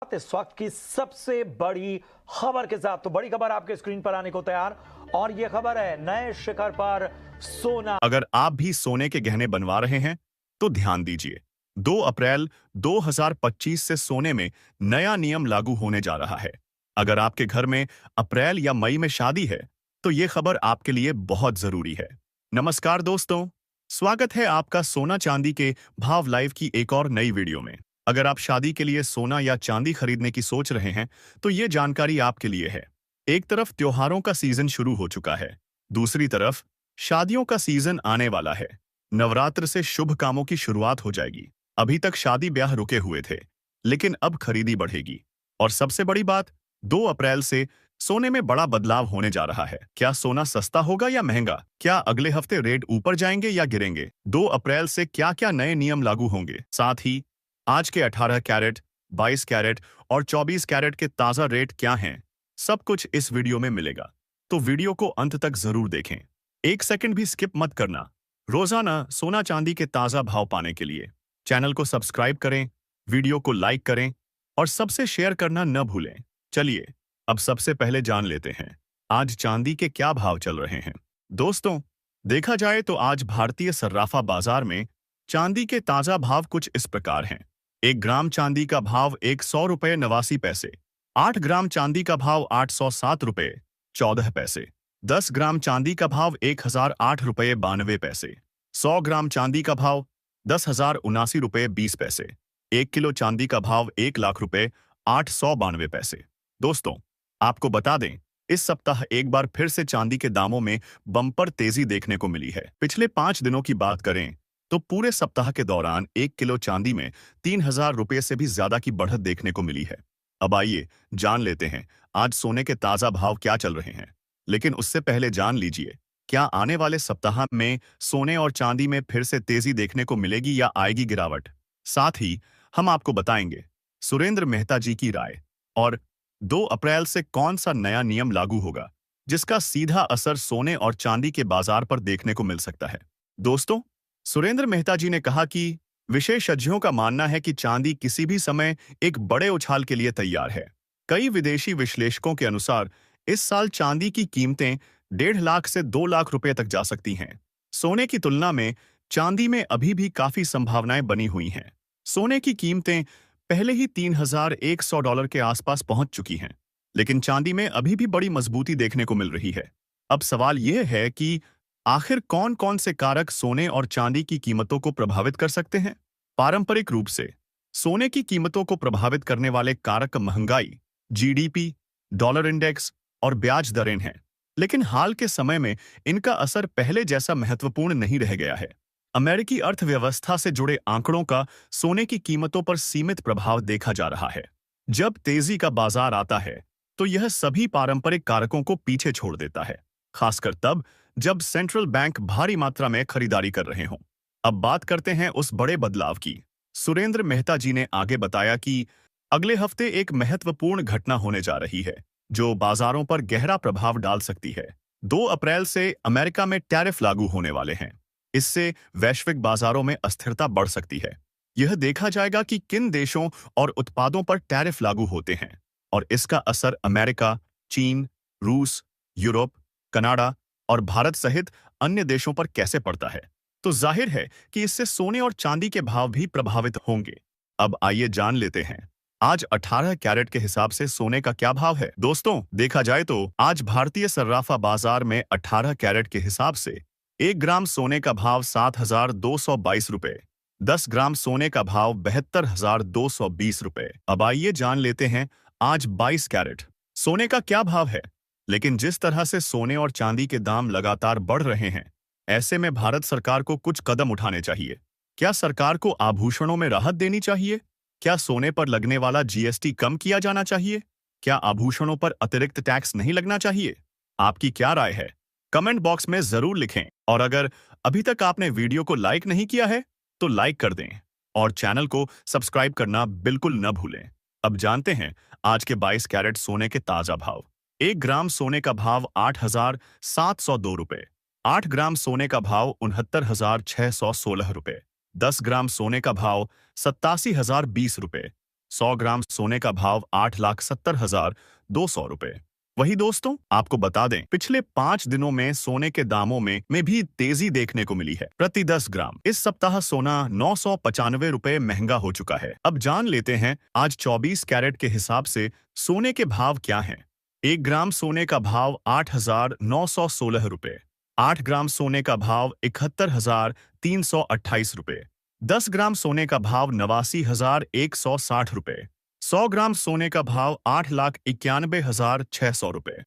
इस वक्त की सबसे बड़ी खबर के साथ। तो बड़ी खबर आपके स्क्रीन पर आने को तैयार, और यह खबर है नए शिखर पर सोना। अगर आप भी सोने के गहने बनवा रहे हैं तो ध्यान दीजिए। 2 अप्रैल 2025 से सोने में नया नियम लागू होने जा रहा है। अगर आपके घर में अप्रैल या मई में शादी है तो ये खबर आपके लिए बहुत जरूरी है। नमस्कार दोस्तों, स्वागत है आपका सोना चांदी के भाव लाइव की एक और नई वीडियो में। अगर आप शादी के लिए सोना या चांदी खरीदने की सोच रहे हैं तो ये जानकारी आपके लिए है। एक तरफ त्योहारों का सीजन शुरू हो चुका है, दूसरी तरफ शादियों का सीजन आने वाला है। नवरात्र से शुभ कामों की शुरुआत हो जाएगी। अभी तक शादी ब्याह रुके हुए थे, लेकिन अब खरीदी बढ़ेगी। और सबसे बड़ी बात, 2 अप्रैल से सोने में बड़ा बदलाव होने जा रहा है। क्या सोना सस्ता होगा या महंगा? क्या अगले हफ्ते रेट ऊपर जाएंगे या गिरेंगे? 2 अप्रैल से क्या-क्या नए नियम लागू होंगे? साथ ही आज के 18 कैरेट, 22 कैरेट और 24 कैरेट के ताजा रेट क्या हैं? सब कुछ इस वीडियो में मिलेगा, तो वीडियो को अंत तक जरूर देखें। एक सेकंड भी स्किप मत करना। रोजाना सोना चांदी के ताजा भाव पाने के लिए चैनल को सब्सक्राइब करें, वीडियो को लाइक करें और सबसे शेयर करना न भूलें। चलिए अब सबसे पहले जान लेते हैं आज चांदी के क्या भाव चल रहे हैं। दोस्तों, देखा जाए तो आज भारतीय सर्राफा बाजार में चांदी के ताजा भाव कुछ इस प्रकार हैं। 1 ग्राम चांदी का भाव 100 रुपये 89 पैसे, 8 ग्राम चांदी का भाव 807 रुपये 14 पैसे, 10 ग्राम चांदी का भाव 1008 रुपये 92 पैसे, 100 ग्राम चांदी का भाव 10,079 रुपये 20 पैसे, 1 किलो चांदी का भाव 1,00,000 रुपये 892 पैसे। दोस्तों, आपको बता दें, इस सप्ताह एक बार फिर से चांदी के दामों में बम्पर तेजी देखने को मिली है। पिछले 5 दिनों की बात करें तो पूरे सप्ताह के दौरान 1 किलो चांदी में 3,000 रुपये से भी ज्यादा की बढ़त देखने को मिली है। अब आइए जान लेते हैं आज सोने के ताजा भाव क्या चल रहे हैं। लेकिन उससे पहले जान लीजिए, क्या आने वाले सप्ताह में सोने और चांदी में फिर से तेजी देखने को मिलेगी या आएगी गिरावट? साथ ही हम आपको बताएंगे सुरेंद्र मेहता जी की राय और 2 अप्रैल से कौन सा नया नियम लागू होगा जिसका सीधा असर सोने और चांदी के बाजार पर देखने को मिल सकता है। दोस्तों, सुरेंद्र मेहता जी ने कहा कि विशेषज्ञों का मानना है कि चांदी किसी भी समय एक बड़े उछाल के लिए तैयार है। कई विदेशी विश्लेषकों के अनुसार इस साल चांदी की कीमतें 1.5 लाख से 2 लाख रुपए तक जा सकती हैं। सोने की तुलना में चांदी में अभी भी काफी संभावनाएं बनी हुई हैं। सोने की कीमतें पहले ही $3,100 के आसपास पहुंच चुकी हैं, लेकिन चांदी में अभी भी बड़ी मजबूती देखने को मिल रही है। अब सवाल यह है कि आखिर कौन-कौन से कारक सोने और चांदी की कीमतों को प्रभावित कर सकते हैं? पारंपरिक रूप से सोने की कीमतों को प्रभावित करने वाले कारक महंगाई, जीडीपी, डॉलर इंडेक्स और ब्याज दरें हैं, लेकिन हाल के समय में इनका असर पहले जैसा महत्वपूर्ण नहीं रह गया है। अमेरिकी अर्थव्यवस्था से जुड़े आंकड़ों का सोने की कीमतों पर सीमित प्रभाव देखा जा रहा है। जब तेजी का बाजार आता है तो यह सभी पारंपरिक कारकों को पीछे छोड़ देता है, खासकर तब जब सेंट्रल बैंक भारी मात्रा में खरीदारी कर रहे हों। अब बात करते हैं उस बड़े बदलाव की। सुरेंद्र मेहता जी ने आगे बताया कि अगले हफ्ते एक महत्वपूर्ण घटना होने जा रही है जो बाजारों पर गहरा प्रभाव डाल सकती है। 2 अप्रैल से अमेरिका में टैरिफ लागू होने वाले हैं। इससे वैश्विक बाजारों में अस्थिरता बढ़ सकती है। यह देखा जाएगा कि किन देशों और उत्पादों पर टैरिफ लागू होते हैं और इसका असर अमेरिका, चीन, रूस, यूरोप, कनाडा और भारत सहित अन्य देशों पर कैसे पड़ता है। तो जाहिर है कि इससे सोने और चांदी के भाव भी प्रभावित होंगे। अब आइए जान लेते हैं आज 18 कैरेट के हिसाब से सोने का क्या भाव है। दोस्तों, देखा जाए तो आज भारतीय सर्राफा बाजार में 18 कैरेट के हिसाब से 1 ग्राम सोने का भाव 7,222 रुपये, 10 ग्राम सोने का भाव 72,220 रुपये। अब आइए जान लेते हैं आज 22 कैरेट सोने का क्या भाव है। लेकिन जिस तरह से सोने और चांदी के दाम लगातार बढ़ रहे हैं, ऐसे में भारत सरकार को कुछ कदम उठाने चाहिए। क्या सरकार को आभूषणों में राहत देनी चाहिए? क्या सोने पर लगने वाला जीएसटी कम किया जाना चाहिए? क्या आभूषणों पर अतिरिक्त टैक्स नहीं लगना चाहिए? आपकी क्या राय है? कमेंट बॉक्स में जरूर लिखें। और अगर अभी तक आपने वीडियो को लाइक नहीं किया है तो लाइक कर दें और चैनल को सब्सक्राइब करना बिल्कुल न भूलें। अब जानते हैं आज के 22 कैरेट सोने के ताजा भाव। 1 ग्राम सोने का भाव 8,702 रुपये, 8 ग्राम सोने का भाव 69,616 रुपये, 10 ग्राम सोने का भाव 87,020 रुपये, 100 ग्राम सोने का भाव 8,70,200 रुपए। वही दोस्तों, आपको बता दें, पिछले 5 दिनों में सोने के दामों में भी तेजी देखने को मिली है। प्रति 10 ग्राम इस सप्ताह सोना 995 रुपए महंगा हो चुका है। अब जान लेते हैं आज 24 कैरेट के हिसाब से सोने के भाव क्या हैं। 1 ग्राम सोने का भाव 8,916 रुपए। 8 ग्राम सोने का भाव 71,328 रुपए। 10 ग्राम सोने का भाव 89,160 रुपए। 100 ग्राम सोने का भाव 8,91,600 रुपए।